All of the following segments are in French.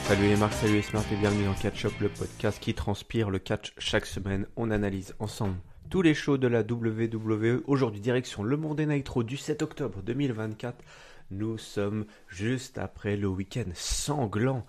Salut les marques, salut les smart et bienvenue dans Catch Up, le podcast qui transpire le catch chaque semaine. On analyse ensemble tous les shows de la WWE. Aujourd'hui, direction le Monday Nitro du 7 octobre 2024. Nous sommes juste après le week-end sanglant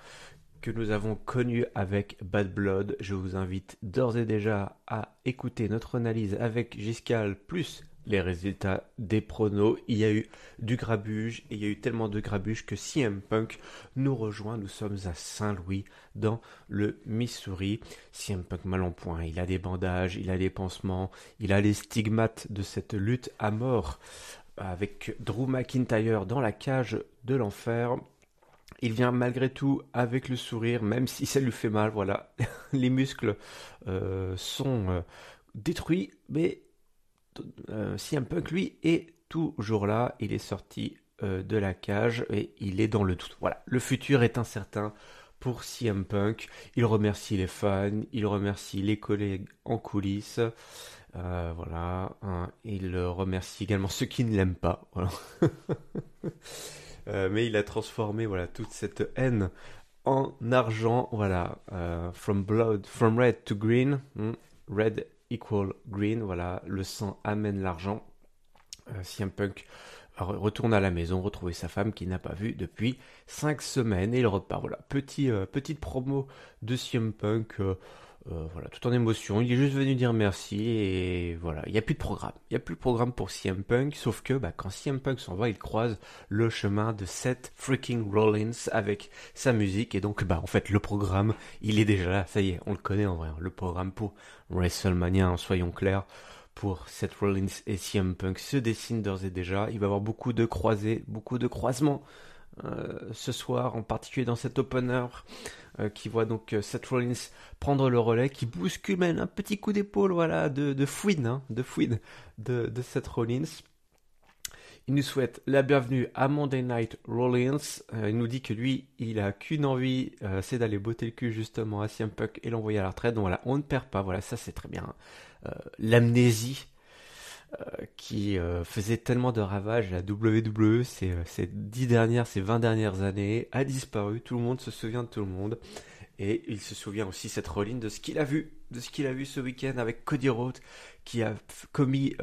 que nous avons connu avec Bad Blood. Je vous invite d'ores et déjà à écouter notre analyse avec Giscal plus les résultats des pronos. Il y a eu du grabuge et il y a eu tellement de grabuge que CM Punk nous rejoint. Nous sommes à Saint-Louis dans le Missouri. CM Punk mal en point, il a des bandages, il a des pansements, il a les stigmates de cette lutte à mort avec Drew McIntyre dans la cage de l'enfer. Il vient malgré tout avec le sourire, même si ça lui fait mal, voilà. Les muscles sont détruits, mais CM Punk, lui, est toujours là. Il est sorti de la cage et il est dans le doute. Voilà, le futur est incertain pour CM Punk. Il remercie les fans, il remercie les collègues en coulisses. Voilà, hein. Il remercie également ceux qui ne l'aiment pas. Voilà. Mais il a transformé voilà toute cette haine en argent. Voilà, from red to green, red equal green. Voilà, le sang amène l'argent. CM Punk retourne à la maison, retrouver sa femme qu'il n'a pas vue depuis 5 semaines et il repart. Voilà, petite promo de CM Punk. Voilà, tout en émotion, il est juste venu dire merci et voilà, il n'y a plus de programme. Il n'y a plus de programme pour CM Punk, sauf que quand CM Punk s'en va, il croise le chemin de Seth freaking Rollins avec sa musique et donc en fait le programme, il est déjà là, ça y est, on le connaît en vrai, le programme pour WrestleMania, soyons clairs, pour Seth Rollins et CM Punk se dessine d'ores et déjà. Il va y avoir beaucoup de croisés, beaucoup de croisements ce soir, en particulier dans cet opener qui voit donc Seth Rollins prendre le relais, qui bouscule même un petit coup d'épaule voilà, de fouine, de Seth Rollins. Il nous souhaite la bienvenue à Monday Night Rollins. Il nous dit que lui, il a qu'une envie, c'est d'aller botter le cul justement à CM Punk et l'envoyer à la retraite. Donc voilà, on ne perd pas, voilà, ça c'est très bien. L'amnésie qui faisait tellement de ravages à la WWE ces 20 dernières années, a disparu. Tout le monde se souvient de tout le monde. Et il se souvient aussi, Seth Rollins, de ce qu'il a vu ce week-end avec Cody Rhodes, qui a commis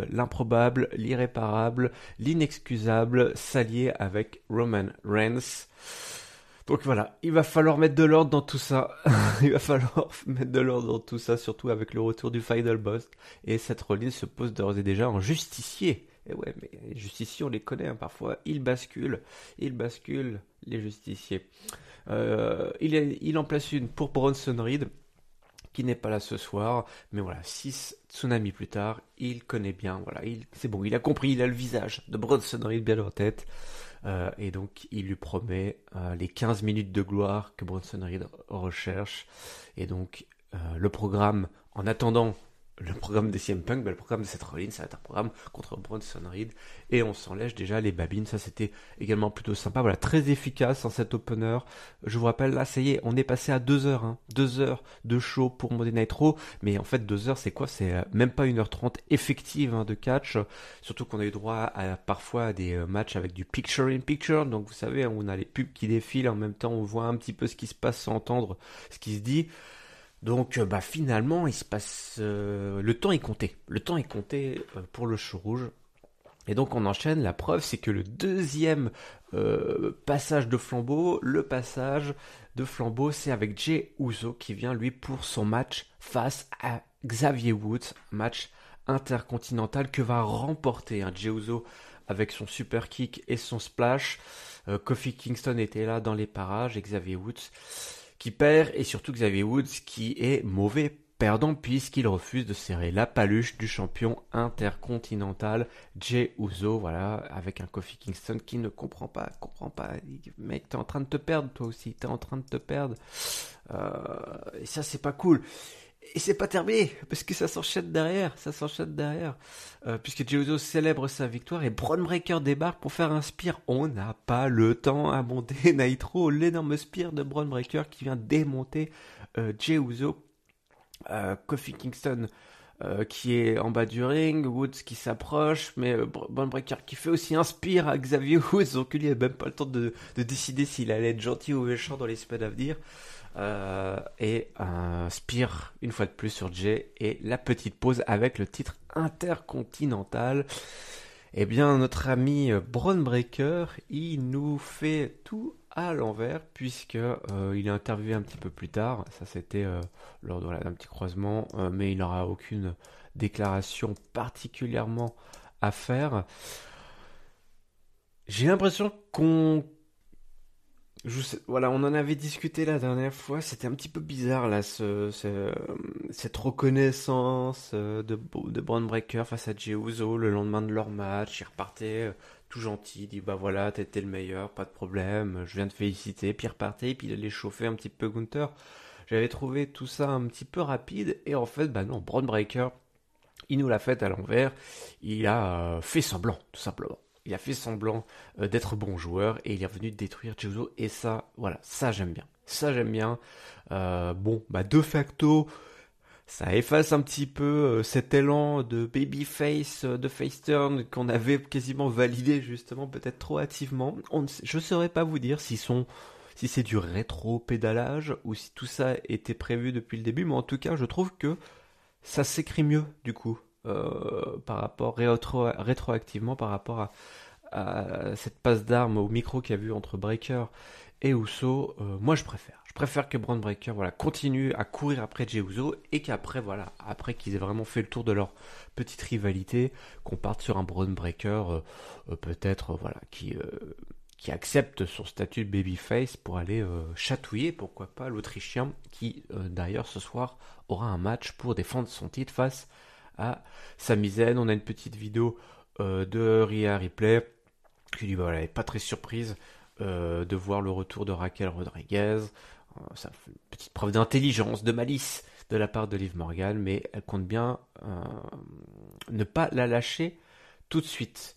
l'improbable, l'irréparable, l'inexcusable, s'allier avec Roman Reigns. Donc voilà, il va falloir mettre de l'ordre dans tout ça. Il va falloir mettre de l'ordre dans tout ça, surtout avec le retour du Final Boss. Et Seth Rollins se pose d'ores et déjà en justicier. Et ouais, mais les justiciers, on les connaît, parfois. Ils basculent, les justiciers. Il en place une pour Bronson Reed, qui n'est pas là ce soir. Mais voilà, 6 tsunamis plus tard, il connaît bien. Voilà, c'est bon, il a compris, il a le visage de Bronson Reed bien en tête. Et donc il lui promet les 15 minutes de gloire que Bronson Reed recherche. Et donc le programme, en attendant le programme de CM Punk, le programme de Seth Rollins, ça va être un programme contre Bronson Reed. Et on s'en lèche déjà les babines, ça c'était également plutôt sympa. Voilà, très efficace en cet opener. Je vous rappelle, là ça y est, on est passé à 2 heures. 2 heures de show pour Monday Nitro. Mais en fait 2 heures c'est quoi? C'est même pas 1h30 effective de catch. Surtout qu'on a eu droit parfois à des matchs avec du picture in picture. Donc vous savez, on a les pubs qui défilent, en même temps on voit un petit peu ce qui se passe sans entendre ce qui se dit. Donc finalement il se passe le temps est compté pour le show rouge. Et donc on enchaîne. La preuve c'est que le deuxième passage de flambeau, c'est avec Jey Uso qui vient lui pour son match face à Xavier Woods, match intercontinental que va remporter Jey Uso avec son super kick et son splash. Kofi Kingston était là dans les parages et Xavier Woods qui perd, et surtout Xavier Woods qui est mauvais perdant puisqu'il refuse de serrer la paluche du champion intercontinental Jey Uso, voilà, avec un Kofi Kingston qui ne comprend pas, mec, t'es en train de te perdre toi aussi, et ça c'est pas cool. Et c'est pas terminé, parce que ça s'enchaîne derrière, puisque Jey Uso célèbre sa victoire et Bron Breakker débarque pour faire un spear. On n'a pas le temps à monter Nitro, l'énorme spear de Bron Breakker qui vient démonter Jey Uso. Kofi Kingston qui est en bas du ring, Woods qui s'approche, mais Bron Breakker qui fait aussi un spear à Xavier Woods, donc lui il n'a même pas le temps de décider s'il allait être gentil ou méchant dans les semaines à venir. Et un spear une fois de plus sur Jay, et la petite pause avec le titre intercontinental. Eh bien, notre ami Bron Breakker, il nous fait tout à l'envers, puisque il est interviewé un petit peu plus tard. Ça, c'était lors d'un petit croisement, mais il n'aura aucune déclaration particulièrement à faire. J'ai l'impression voilà, on en avait discuté la dernière fois. C'était un petit peu bizarre là, cette reconnaissance de Bron Breakker face à Jey Uso le lendemain de leur match. Il repartait tout gentil, il dit bah voilà, t'étais le meilleur, pas de problème, je viens de féliciter. Puis il repartait, puis il allait chauffer un petit peu Gunther. J'avais trouvé tout ça un petit peu rapide, et en fait, bah non, Bron Breakker, il nous l'a fait à l'envers. Il a fait semblant, tout simplement. Il a fait semblant d'être bon joueur, et il est revenu détruire Jey Uso, et ça, voilà, ça j'aime bien. Ça j'aime bien. Bon, bah de facto, ça efface un petit peu cet élan de babyface, de face turn qu'on avait quasiment validé justement peut-être trop hâtivement. Je ne saurais pas vous dire si c'est du rétro-pédalage ou si tout ça était prévu depuis le début, mais en tout cas je trouve que ça s'écrit mieux du coup par rapport rétroactivement par rapport à cette passe d'armes au micro qu'il y a eu entre Breakker et Uso. Moi je préfère. Je préfère que Bron Breakker voilà, continue à courir après Jey Uso, et qu'après, voilà, après qu'ils aient vraiment fait le tour de leur petite rivalité, qu'on parte sur un Bron Breakker peut-être voilà, qui accepte son statut de babyface pour aller chatouiller, pourquoi pas, l'Autrichien qui d'ailleurs ce soir aura un match pour défendre son titre face à Sami Zayn. On a une petite vidéo de Rhea Ripley qui dit voilà, elle n'est pas très surprise de voir le retour de Raquel Rodriguez. Ça fait une petite preuve d'intelligence, de malice de la part de Liv Morgan, mais elle compte bien ne pas la lâcher tout de suite.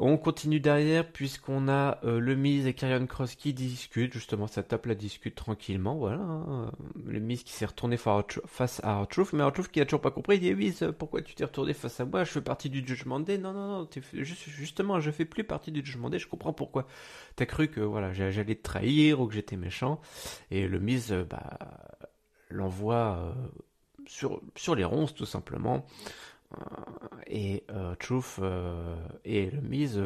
On continue derrière, puisqu'on a le Miz et Karrion Kross qui discutent, justement ça tape la discute tranquillement, voilà. Le Miz qui s'est retourné face à R-Truth, mais R-Truth qui a toujours pas compris, il dit Miz, pourquoi tu t'es retourné face à moi, je fais partie du Judgment Day. Non, non, non, justement je fais plus partie du Judgment Day, je comprends pourquoi. T'as cru que voilà, j'allais te trahir ou que j'étais méchant, et le Miz l'envoie sur les ronces tout simplement. Et Truth et le Miz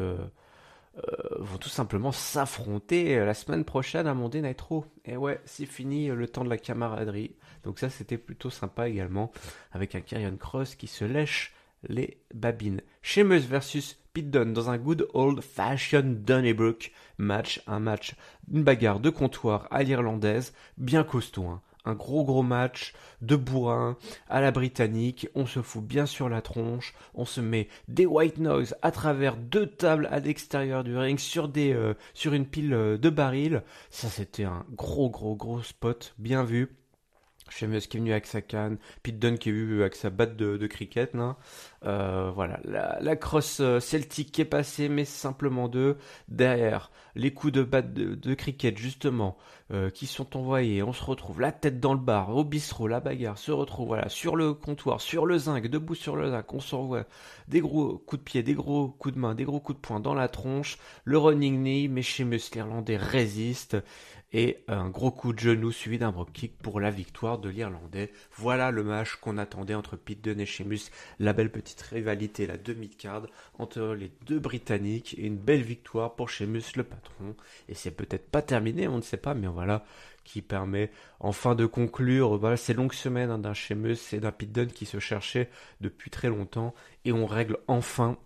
vont tout simplement s'affronter la semaine prochaine à Monday Night Raw. Et ouais, c'est fini le temps de la camaraderie. Donc ça, c'était plutôt sympa également, avec un Karrion Kross qui se lèche les babines. Sheamus versus Pete Dunne dans un good old fashioned Donnybrook match, une bagarre de comptoir à l'irlandaise, bien costaud, hein. Un gros match de bourrin à la britannique, on se fout bien sur la tronche, on se met des white noise à travers 2 tables à l'extérieur du ring sur une pile de barils. Ça, c'était un gros spot, bien vu. Sheamus qui est venu avec sa canne, Pete Dunne qui est venu avec sa batte de cricket, là. Voilà, la crosse celtique qui est passée, mais simplement 2. Derrière, les coups de batte de cricket, justement, qui sont envoyés. On se retrouve la tête dans le bar, au bistrot, la bagarre se retrouve, voilà, sur le comptoir, sur le zinc, debout sur le zinc. On se revoit des gros coups de pied, des gros coups de main, des gros coups de poing dans la tronche. Le running knee, mais Sheamus l'Irlandais résiste. Et un gros coup de genou suivi d'un dropkick pour la victoire de l'Irlandais. Voilà le match qu'on attendait entre Pete Dunne et Sheamus. La belle petite rivalité, la demi-card entre les deux Britanniques. Et une belle victoire pour Sheamus, le patron. Et c'est peut-être pas terminé, on ne sait pas, mais voilà, qui permet enfin de conclure voilà, ces longues semaines d'un Sheamus et d'un Pete Dunne qui se cherchaient depuis très longtemps. Et on règle enfin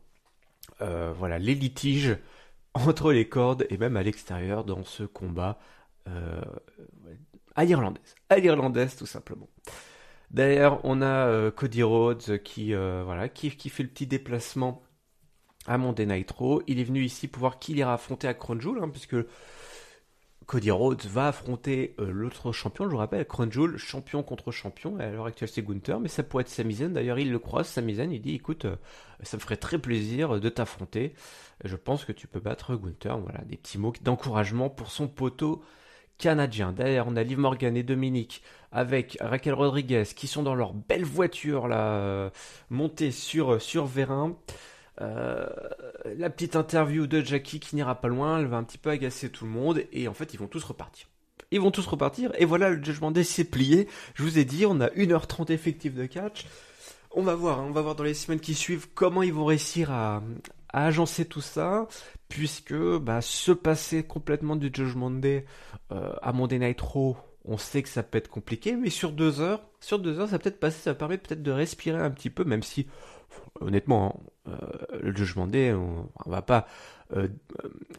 voilà, les litiges entre les cordes et même à l'extérieur dans ce combat. À l'irlandaise tout simplement. D'ailleurs, on a Cody Rhodes qui fait le petit déplacement à Monday Night Raw. Il est venu ici pour voir qui il ira affronter à Crown Jewel, hein, puisque Cody Rhodes va affronter l'autre champion, je vous rappelle, Crown Jewel, champion contre champion, et à l'heure actuelle c'est Gunther, mais ça pourrait être Sami Zayn. D'ailleurs, il le croise, Sami Zayn, il dit écoute, ça me ferait très plaisir de t'affronter, je pense que tu peux battre Gunther. Voilà, des petits mots d'encouragement pour son poteau canadiens. Derrière, on a Liv Morgan et Dominique avec Raquel Rodriguez qui sont dans leur belle voiture là, montée sur Vérin. La petite interview de Jackie qui n'ira pas loin, elle va un petit peu agacer tout le monde et en fait ils vont tous repartir. Ils vont tous repartir et voilà, le Judgment Day s'est plié. Je vous ai dit, on a 1h30 effectif de catch. On va voir dans les semaines qui suivent comment ils vont réussir à agencer tout ça, puisque se passer complètement du Judgment Day à Monday Night Raw, on sait que ça peut être compliqué, mais sur 2 heures, ça peut-être passer, ça permet peut-être de respirer un petit peu, même si honnêtement, le Judgment Day, on va pas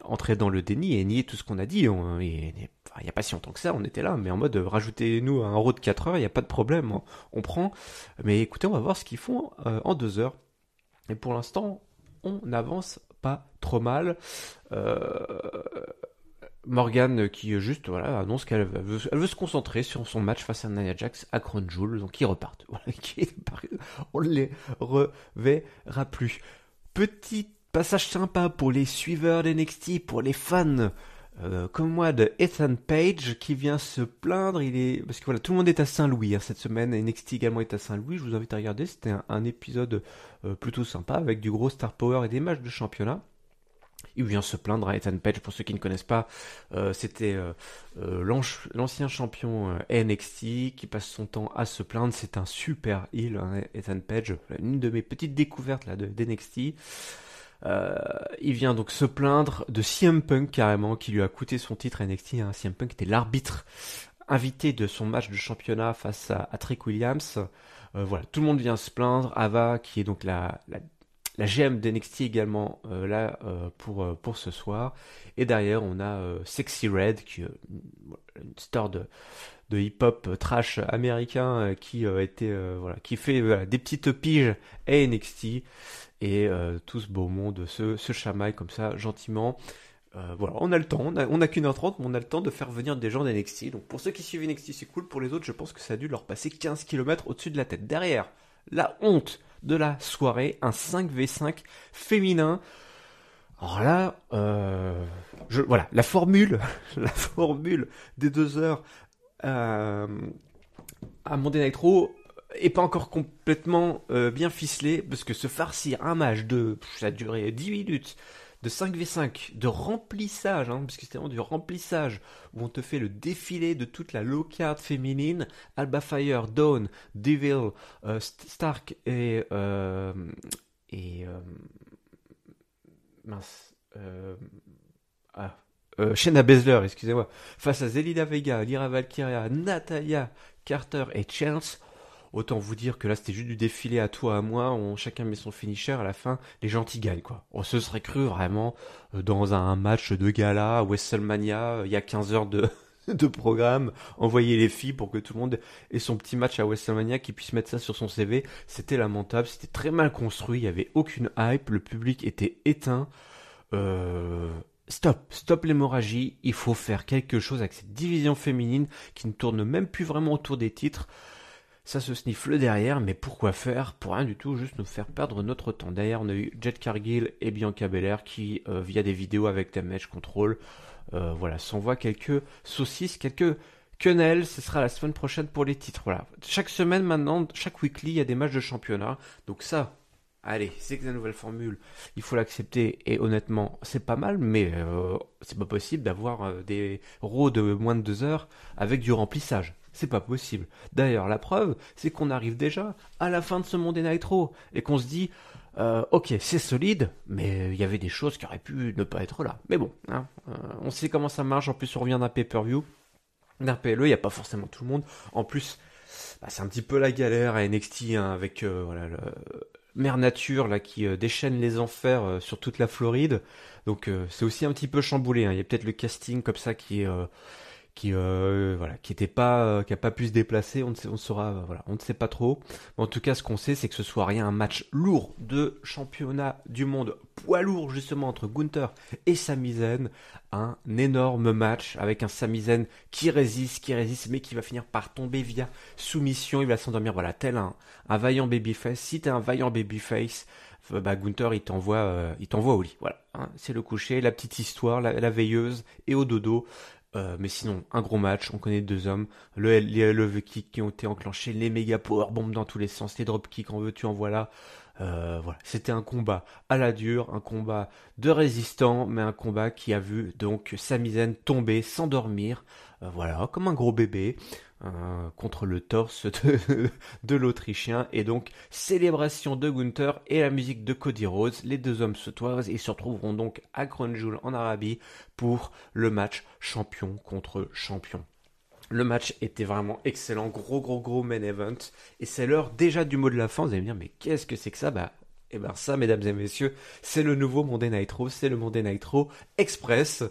entrer dans le déni et nier tout ce qu'on a dit. Il n'y a pas si longtemps que ça, on était là, mais en mode rajoutez-nous un Raw de 4 heures, il n'y a pas de problème, on prend. Mais écoutez, on va voir ce qu'ils font en 2 heures. Et pour l'instant, on n'avance pas trop mal. Morgan qui juste annonce qu'elle veut se concentrer sur son match face à Nia Jax à Crown Jewel, donc ils repartent. Voilà, on ne les reverra plus. Petit passage sympa pour les suiveurs d'NXT, pour les fans comme moi de Ethan Page qui vient se plaindre. Parce que voilà, tout le monde est à Saint-Louis cette semaine. NXT également est à Saint-Louis. Je vous invite à regarder. C'était un épisode plutôt sympa avec du gros star power et des matchs de championnat. Il vient se plaindre à Ethan Page, pour ceux qui ne connaissent pas, c'était l'ancien champion NXT qui passe son temps à se plaindre. C'est un super heel, Ethan Page, une de mes petites découvertes là, d'NXT. Il vient donc se plaindre de CM Punk carrément, qui lui a coûté son titre à NXT. CM Punk était l'arbitre invité de son match de championnat face à Trick Williams. Voilà, tout le monde vient se plaindre. Ava, qui est donc la GM d'NXT également pour ce soir. Et derrière, on a Sexy Red, qui une star de hip-hop trash américain qui fait des petites piges à NXT. Et tout ce beau monde se chamaille comme ça, gentiment. On a le temps, on a qu'une heure 30, mais on a le temps de faire venir des gens d'NXT. Donc pour ceux qui suivent NXT, c'est cool. Pour les autres, je pense que ça a dû leur passer 15 km au-dessus de la tête. Derrière, la honte de la soirée, un 5v5 féminin. Alors là, la formule des 2 heures à Monday Night Raw est pas encore complètement bien ficelée, parce que se farcir un match ça a duré 10 minutes, de 5v5, de remplissage, parce que c'était vraiment du remplissage, où on te fait le défilé de toute la low card féminine, Alba Fire, Dawn, Devil, Stark et Shayna Baszler, excusez-moi, face à Zelina Vega, Lyra Valkyria, Natalia, Carter et Chance. Autant vous dire que là c'était juste du défilé à toi, à moi, chacun met son finisher, à la fin les gentils gagnent quoi. On se serait cru vraiment dans un match de gala à WrestleMania, il y a 15 heures de programme, envoyer les filles pour que tout le monde ait son petit match à WrestleMania, qui puisse mettre ça sur son CV. C'était lamentable, c'était très mal construit, il n'y avait aucune hype, le public était éteint. Stop l'hémorragie, il faut faire quelque chose avec cette division féminine qui ne tourne même plus vraiment autour des titres. Ça se snifle derrière, mais pourquoi faire? Pour rien du tout, juste nous faire perdre notre temps. Derrière, on a eu Jade Cargill et Bianca Belair qui, via des vidéos avec Damage Control, s'envoient quelques saucisses, quelques quenelles. Ce sera la semaine prochaine pour les titres. Voilà. Chaque semaine maintenant, chaque weekly, il y a des matchs de championnat. Donc ça, allez, c'est que la nouvelle formule, il faut l'accepter. Et honnêtement, c'est pas mal, mais c'est pas possible d'avoir des Raw de moins de 2 heures avec du remplissage. C'est pas possible. D'ailleurs, la preuve, c'est qu'on arrive déjà à la fin de ce Monday Night Raw et qu'on se dit, ok, c'est solide, mais il y avait des choses qui auraient pu ne pas être là. Mais bon, on sait comment ça marche. En plus, on revient d'un pay-per-view, d'un PLE, il n'y a pas forcément tout le monde. En plus, c'est un petit peu la galère à NXT avec Mère Nature là qui déchaîne les enfers sur toute la Floride. Donc c'est aussi un petit peu chamboulé. Il y a peut-être le casting comme ça qui a pas pu se déplacer. On ne sait pas trop. Mais en tout cas, ce qu'on sait, c'est que ce soit rien un match lourd de championnat du monde, poids lourd justement entre Gunther et Sami Zayn. Un énorme match avec un Sami Zayn qui résiste, mais qui va finir par tomber via soumission. Il va s'endormir, tel un vaillant babyface. Si t'es un vaillant babyface, Gunther il t'envoie au lit. Voilà, c'est le coucher, la petite histoire, la veilleuse et au dodo. Mais sinon, un gros match, on connaît les deux hommes, les love kicks qui ont été enclenchés, les méga powerbombs dans tous les sens, les drop kicks, en veux-tu, en voilà. Voilà, c'était un combat à la dure, un combat de résistant, mais un combat qui a vu donc Sami Zayn tomber sans dormir, voilà, comme un gros bébé, contre le torse de l'Autrichien. Et donc, célébration de Gunther et la musique de Cody Rhodes. Les deux hommes se toisent et se retrouveront donc à Crown Jewel en Arabie pour le match champion contre champion. Le match était vraiment excellent, gros main event. Et c'est l'heure déjà du mot de la fin. Vous allez me dire, mais qu'est-ce que c'est que ça? Bah, et ben ça, mesdames et messieurs, c'est le nouveau Monday Nitro, c'est le Monday Nitro Express,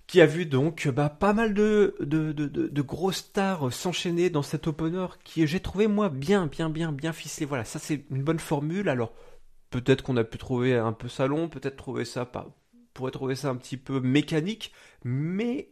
qui a vu donc pas mal de grosses stars s'enchaîner dans cet opener qui, j'ai trouvé, moi, bien ficelé. Voilà, ça c'est une bonne formule. Alors, peut-être qu'on a pu trouver un peu ça long, peut-être trouver ça pas, pourrait trouver ça un petit peu mécanique, mais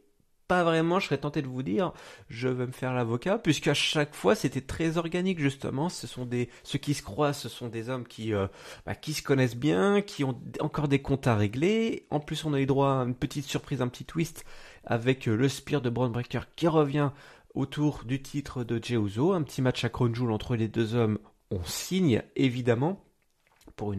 pas vraiment. Je serais tenté de vous dire, je vais me faire l'avocat, puisqu'à chaque fois c'était très organique justement. Ceux qui se croisent, ce sont des hommes qui se connaissent bien, qui ont encore des comptes à régler. En plus, on a eu droit à une petite surprise, un petit twist avec le Spear de Braun Breaker qui revient autour du titre de Jey Uso. Un petit match à Crown Jewel entre les deux hommes. On signe évidemment pour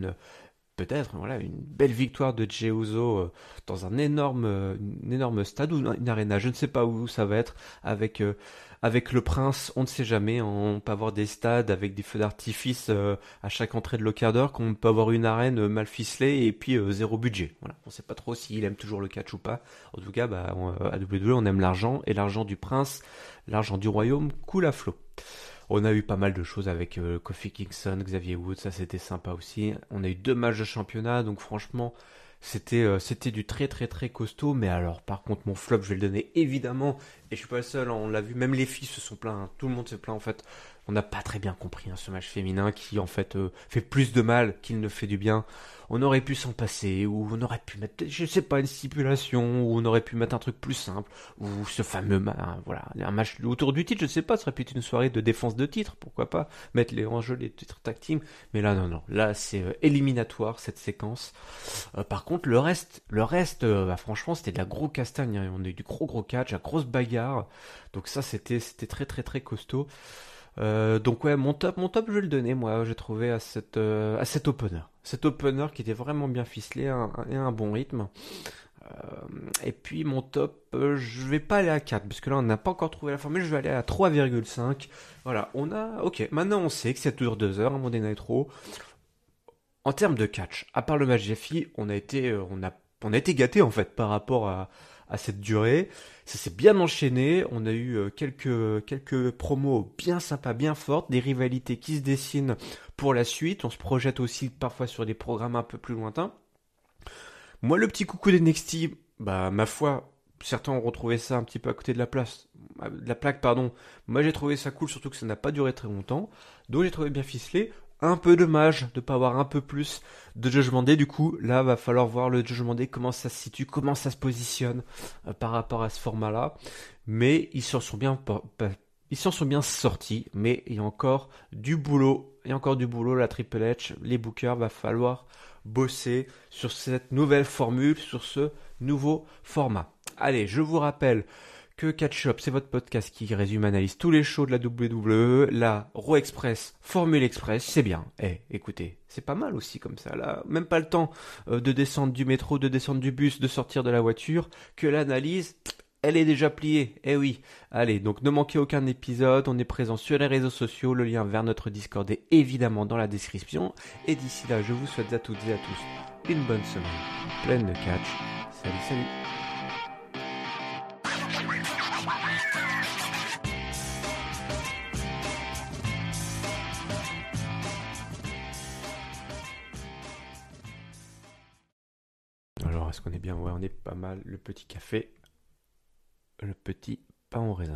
peut-être voilà une belle victoire de Jey Uso dans une énorme stade ou une arena, je ne sais pas où ça va être avec le Prince, on ne sait jamais. On peut avoir des stades avec des feux d'artifice à chaque entrée de locader, qu'on peut avoir une arène mal ficelée et puis zéro budget. Voilà, on ne sait pas trop s'il aime toujours le catch ou pas. En tout cas, à WWE on aime l'argent, et l'argent du Prince, l'argent du royaume coule à flot. On a eu pas mal de choses avec Kofi Kingston, Xavier Woods, ça c'était sympa aussi. On a eu 2 matchs de championnat, donc franchement, c'était du très costaud. Mais alors, par contre, mon flop, je vais le donner évidemment, et je suis pas le seul, hein, on l'a vu, même les filles se sont plaintes, hein, tout le monde se plaint en fait. On n'a pas très bien compris, hein, ce match féminin qui en fait fait plus de mal qu'il ne fait du bien. On aurait pu s'en passer, ou on aurait pu mettre, je sais pas, une stipulation, ou on aurait pu mettre un truc plus simple, ou ce fameux voilà, un match autour du titre, je sais pas, ça aurait pu être une soirée de défense de titre, pourquoi pas, mettre en jeu les titres tag team. Mais là, non, là c'est éliminatoire cette séquence. Par contre, le reste, franchement, c'était de la gros castagne, hein. On a eu du gros catch, la grosse bagarre, donc ça c'était très costaud. Donc ouais, mon top, je vais le donner, moi, j'ai trouvé à cet opener. Cet opener qui était vraiment bien ficelé et un bon rythme. Et puis mon top, je vais pas aller à 4, parce que là on n'a pas encore trouvé la formule, je vais aller à 3,5. Voilà, ok, maintenant on sait que c'est toujours 2 heures, un Monday Night Raw. En termes de catch, à part le match des filles, on a été gâtés en fait par rapport à cette durée. Ça s'est bien enchaîné. On a eu quelques promos bien sympas, bien fortes, des rivalités qui se dessinent pour la suite. On se projette aussi parfois sur des programmes un peu plus lointains. Moi, le petit coucou d'NXT, ma foi, certains ont retrouvé ça un petit peu à côté de la plaque, pardon. Moi, j'ai trouvé ça cool, surtout que ça n'a pas duré très longtemps. Donc, j'ai trouvé bien ficelé. Un peu dommage de ne pas avoir un peu plus de Judgment Day. Du coup, là, va falloir voir le Judgment Day, comment ça se situe, comment ça se positionne par rapport à ce format-là. Mais ils s'en sont bien sortis. Mais il y a encore du boulot. Il y a encore du boulot. La Triple H, les bookers, va falloir bosser sur cette nouvelle formule, sur ce nouveau format. Allez, je vous rappelle que Catch Up, c'est votre podcast qui résume, analyse tous les shows de la WWE, la Raw Express, Formule Express, c'est bien. Écoutez, c'est pas mal aussi comme ça, là. Même pas le temps de descendre du métro, de descendre du bus, de sortir de la voiture, que l'analyse, elle est déjà pliée. Oui. Allez, donc ne manquez aucun épisode, on est présent sur les réseaux sociaux, le lien vers notre Discord est évidemment dans la description. Et d'ici là, je vous souhaite à toutes et à tous une bonne semaine, pleine de catch. Salut. Alors, est-ce qu'on est bien? Ouais, on est pas mal. Le petit café, le petit pain au raisin.